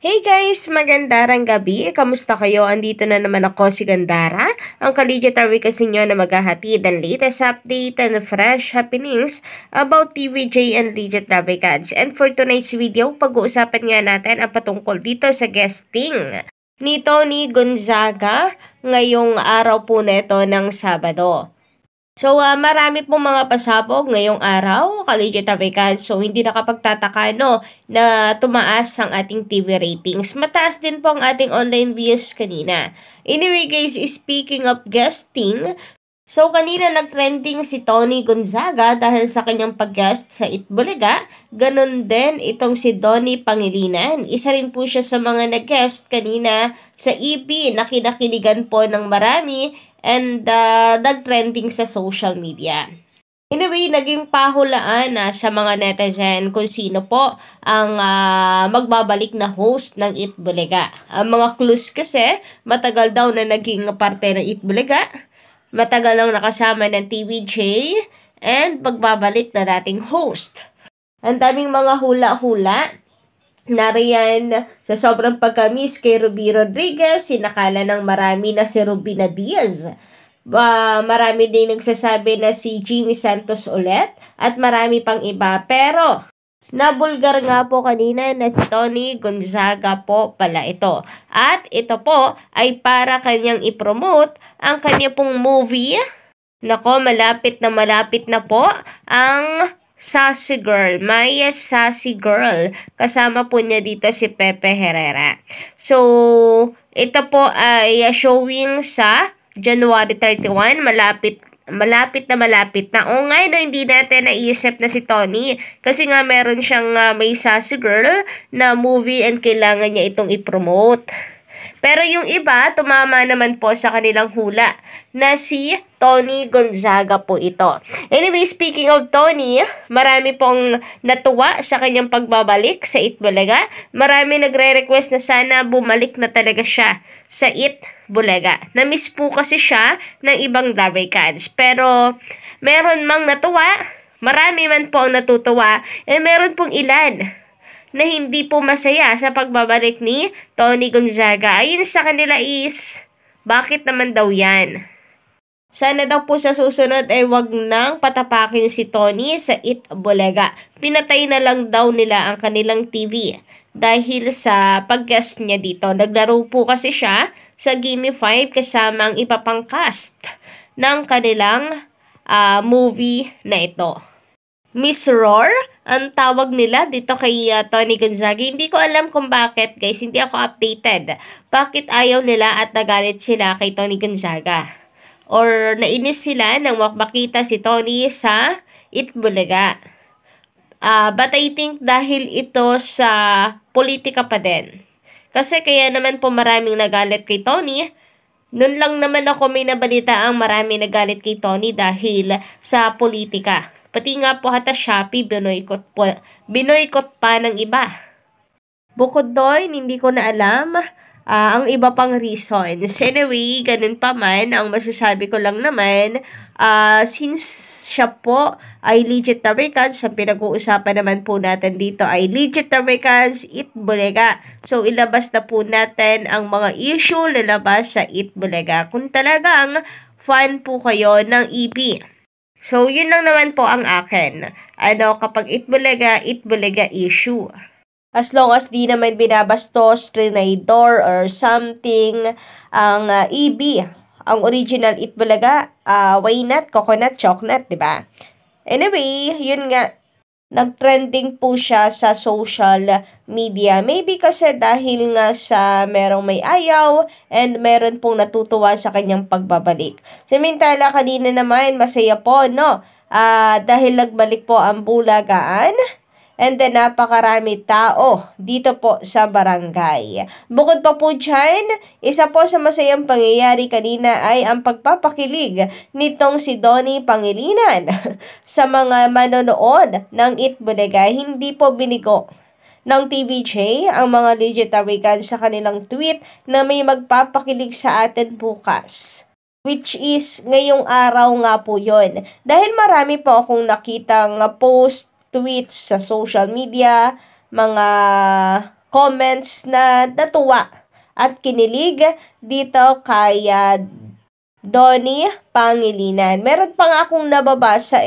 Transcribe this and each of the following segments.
Hey guys! Magandang gabi! Kamusta kayo? Andito na naman ako si Gandara, ang ka-Legendary kasi nyo na maghahatid ang latest update and fresh happenings about TVJ and Legendary Cards. And for tonight's video, pag-uusapan nga natin ang patungkol dito sa guesting ni Tony Gonzaga ngayong araw po neto ng Sabado. So, marami pong mga pasabog ngayong araw, ka-Legendary Cards. So, hindi nakapagtataka, no, na tumaas ang ating TV ratings. Mataas din po ang ating online views kanina. Anyway, guys, speaking of guesting, so kanina nag-trending si Tony Gonzaga dahil sa kanyang pag-guest sa Itbulaga. Ganon din itong si Donnie Pangilinan. Isa rin po siya sa mga nag-guest kanina sa EP na kinakiligan po ng marami and nag-trending sa social media. Anyway, naging pahulaan sa mga netizen kung sino po ang magbabalik na host ng Itbulaga. Ang mga clues kasi, matagal daw na naging parte ng Itbulaga, matagal lang nakasama ng TVJ, and magbabalik na dating host. Ang daming mga hula-hula. Nariyan sa sobrang pagkamis kay Ruby Rodriguez, sinakala ng marami na si Rubina Diaz. Marami din nagsasabi na si Jimmy Santos ulit at marami pang iba. Pero nabulgar nga po kanina na si Tony Gonzaga po pala ito. At ito po ay para kanyang ipromote ang kanya pong movie. Nako, malapit na po ang Sassy Girl, Maya Sassy Girl. Kasama po niya dito si Pepe Herrera. So, ito po ay showing sa January 31. Malapit na. O nga, no, hindi natin naisip na si Tony. Kasi nga meron siyang may Sassy Girl na movie and kailangan niya itong ipromote. Pero yung iba, tumama naman po sa kanilang hula na si Tony Gonzaga po ito. Anyway, speaking of Tony, marami pong natuwa sa kanyang pagbabalik sa Itbulaga. Marami nagre-request na sana bumalik na talaga siya sa Itbulaga. Na-miss po kasi siya ng ibang Dabay Cards. Pero meron mang natuwa, marami man po ang natutuwa, meron pong ilan na hindi po masaya sa pagbabalik ni Tony Gonzaga. Ayun sa kanila is, bakit naman daw yan? Sana daw po sa susunod ay wag nang patapakin si Tony sa Itbulaga. Pinatay na lang daw nila ang kanilang TV dahil sa pag-guest niya dito. Naglaro po kasi siya sa Gimme 5 kasama ang iba pang cast ng kanilang movie na ito. Miss Roar, ang tawag nila dito kay Tony Gonzaga. Hindi ko alam kung bakit, guys. Hindi ako updated. Bakit ayaw nila at nagalit sila kay Tony Gonzaga? Or nainis sila nang makita si Tony sa Itbulaga. But I think dahil ito sa politika pa din. Kasi kaya naman po maraming nagalit kay Tony. Noon lang naman ako may nabalita ang maraming nagalit kay Tony dahil sa politika. Pati nga po hata Shopee, binoykot pa ng iba. Bukod doon, hindi ko na alam ang iba pang reasons. Anyway, ganun pa man, ang masasabi ko lang naman, since siya po ay Legendary Cards, ang pinag-uusapan naman po natin dito ay Legendary Cards, Itbulaga. So, ilabas na po natin ang mga issue lalabas sa Itbulaga. Kung talagang fan po kayo ng EP. So, yun lang naman po ang akin. Kapag Itbulaga issue. As long as di naman binabastos, trinidor, or something, ang EB, ang original Itbulaga, why not? Coconut, chocolate, diba? Anyway, yun nga. Nag-trending po siya sa social media. Maybe kasi dahil nga sa merong may ayaw and meron pong natutuwa sa kanyang pagbabalik. Samantala kanina naman masaya po, no? Dahil nagbalik po ang Bulagaan. And then, napakarami tao dito po sa barangay. Bukod pa po dyan, isa po sa masayang pangyayari kanina ay ang pagpapakilig nitong si Donnie Pangilinan sa mga manonood ng Itbulaga. Hindi po binigo ng TVJ ang mga Legendary Cards sa kanilang tweet na may magpapakilig sa atin bukas. Which is, ngayong araw nga po yon. Dahil marami po akong nakitang post, tweets sa social media, mga comments na natuwa at kinilig dito kay Donnie Pangilinan. Meron pa nga akong nababasa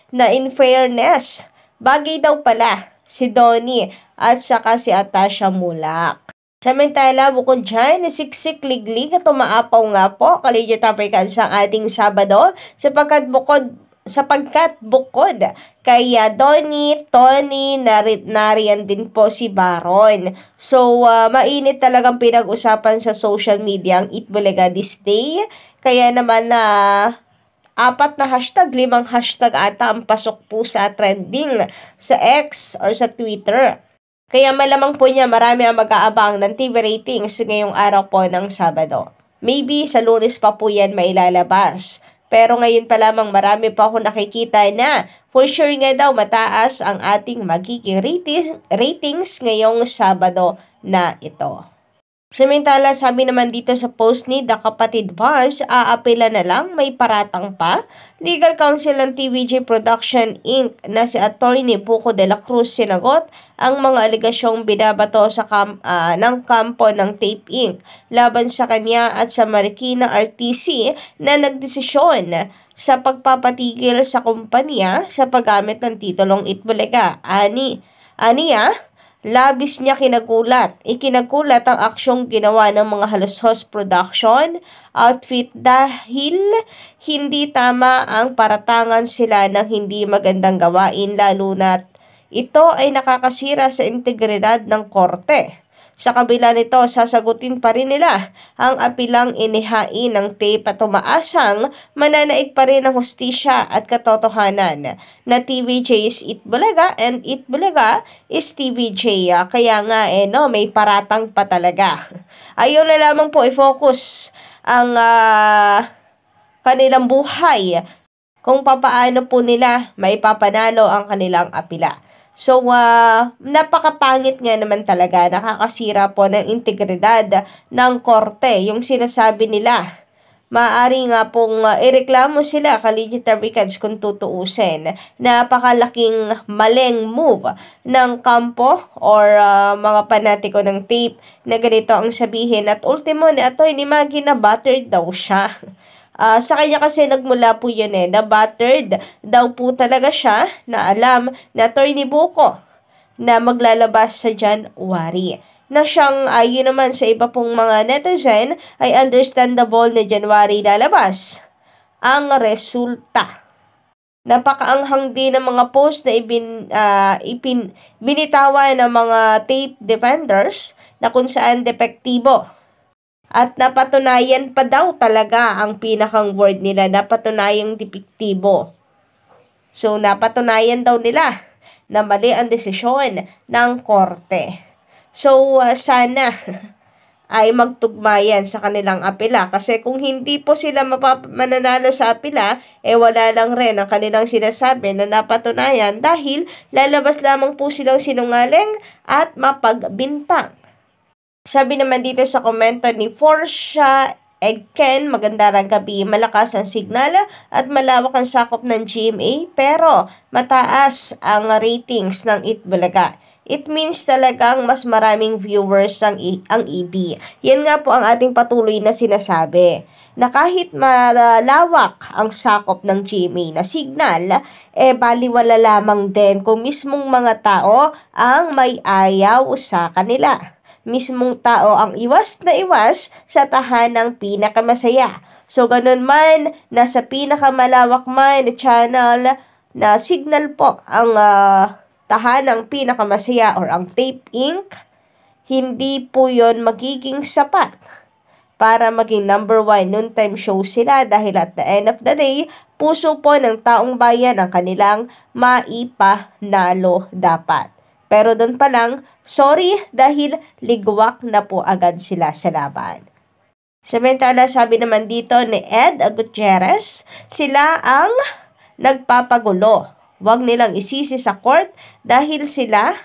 na in fairness, bagay daw pala si Donnie at saka si Atasha Mulak. Samantala, bukod dyan, siksik liglig at umaapaw nga po, Collegiate Africans ang ating Sabado sapagkat bukod kay Donnie, Tony, nariyan din po si Baron. So, mainit talagang pinag-usapan sa social media ang Itbulaga this day. Kaya naman na 4 na hashtag, 5 hashtag ata ang pasok po sa trending sa X or sa Twitter. Kaya malamang po niya marami ang mag-aabang ng TV ratings ngayong araw po ng Sabado. Maybe sa Lunes pa po yan mailalabas. Pero ngayon pa lamang marami pa ako nakikita na for sure nga daw mataas ang ating magiging ratings ngayong Sabado na ito. Samantala, sabi naman dito sa post ni The Kapatid Buzz, aapela na lang, may paratang pa. Legal Counsel ng TVJ Production Inc. na si Attorney Buko de la Cruz sinagot ang mga aligasyong binabato sa ng kampo ng Tape Inc. laban sa kanya at sa Marikina RTC na nagdesisyon sa pagpapatigil sa kumpanya sa paggamit ng titulong Itbulaga. Aniya, labis niya ikinagulat ang aksyong ginawa ng mga Halushos Production outfit dahil hindi tama ang paratangan sila ng hindi magandang gawain lalo na ito ay nakakasira sa integridad ng korte. Sa kabila nito, sasagutin pa rin nila ang apilang inihain ng tape at umaasang mananaig pa rin ang hustisya at katotohanan na TVJ is Itbulaga and Itbulaga is TVJ. Kaya nga may paratang pa talaga. Ayaw na lamang po i-focus ang kanilang buhay kung papaano po nila maipapanalo ang kanilang apila. So, napakapangit nga naman talaga, nakakasira po ng integridad ng korte. Yung sinasabi nila, maaari nga pong ireklamo sila, Collegiate Africans, kung tutuusin. Napakalaking maling move ng kampo or mga panatiko ng tape na ganito ang sabihin. At ultimo ni Atty. Maggie na battered daw siya. Sa kanya kasi nagmula po yun na battered daw po talaga siya na alam na Atty. Buko na maglalabas sa January. Na siyang ayon naman sa iba pong mga netizen ay understandable na January lalabas ang resulta. Napakaanghang din ng mga post na binitawan ng mga tape defenders na kung saan depektibo. At napatunayan pa daw talaga ang pinakang word nila, napatunayang depektibo. So, napatunayan daw nila na mali ang desisyon ng korte. So, sana ay magtugmayan sa kanilang apela. Kasi kung hindi po sila mananalo sa apela, wala lang rin ang kanilang sinasabi na napatunayan dahil lalabas lamang po silang sinungaling at mapagbintang. Sabi naman dito sa komento ni Forsha Egken, magandang gabi, malakas ang signal at malawak ang sakop ng GMA pero mataas ang ratings ng Itbulaga. It means talagang mas maraming viewers ang EB. Yan nga po ang ating patuloy na sinasabi na kahit malawak ang sakop ng GMA na signal, baliwala lamang din kung mismong mga tao ang may ayaw sa kanila. Mismong tao ang iwas na iwas sa tahanang pinakamasaya. So, ganun man, nasa pinakamalawak man na channel na signal po ang tahanang pinakamasaya or ang Tape Inc., hindi po yon magiging sapat para maging number 1 noontime show sila dahil at the end of the day, puso po ng taong bayan ang kanilang maipanalo dapat. Pero doon pa lang, sorry dahil ligwak na po agad sila sa laban. Samantala, sabi naman dito ni Ed Gutierrez, sila ang nagpapagulo. Huwag nilang isisi sa court dahil sila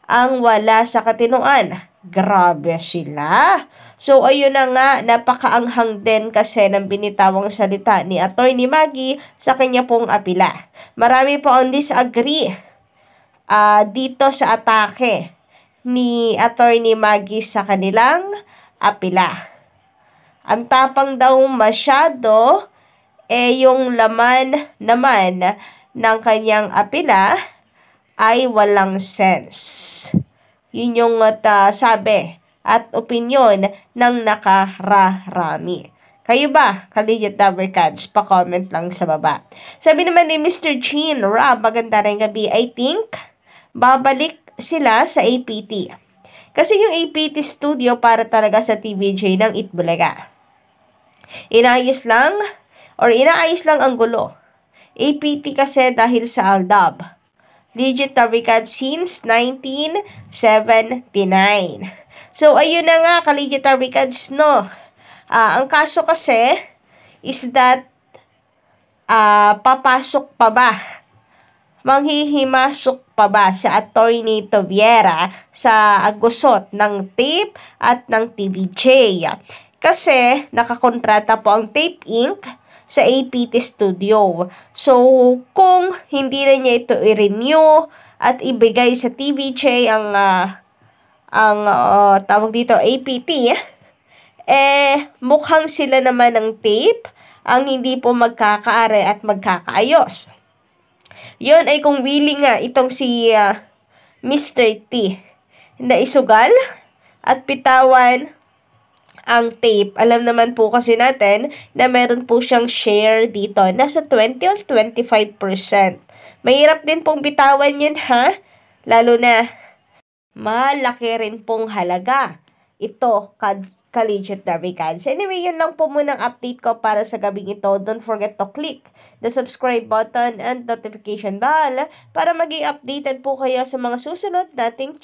ang wala sa katinuan. Grabe sila. So, ayun na nga, napakaanghang din kasi ng binitawang salita ni Atty. Maggie sa kanya pong apila. Marami po ang disagree dito sa atake ni Attorney Maggie sa kanilang apela. Ang tapang daw masyado, yung laman naman ng kanyang apela ay walang sense. Yun yung sabi at opinyon ng nakararami. Kayo ba, Collegiate Dabarkads? Pa-comment lang sa baba. Sabi naman ni Mr. Jean Rob, maganda rin gabi. I think babalik sila sa APT. Kasi yung APT studio para talaga sa TVJ ng Itbulaga. Inaayos lang ang gulo. APT kasi dahil sa Aldab. Legit Dabarkads since 1979. So, ayun na nga, Collegiate Dabarkads, no? Ang kaso kasi is that papasok pa ba? Manghihimasok pa ba sa Attorney Toviera sa gusot ng tape at ng TVJ? Kasi nakakontrata po ang Tape Inc. sa APT Studio. So, kung hindi na niya ito i-renew at ibigay sa TVJ ang tawag dito APT, mukhang sila naman ng tape ang hindi po magkakaare at magkakaayos. Yun ay kung willing nga itong si Mr. T na isugal at pitawan ang tape. Alam naman po kasi natin na meron po siyang share dito. Nasa 20 or 25%. Mahirap din pong bitawan yun, ha? Lalo na malaki rin pong halaga ito, Collegiate Dabarkads. Anyway, yun lang po munang update ko para sa gabing ito. Don't forget to click the subscribe button and notification bell para maging updated po kayo sa mga susunod nating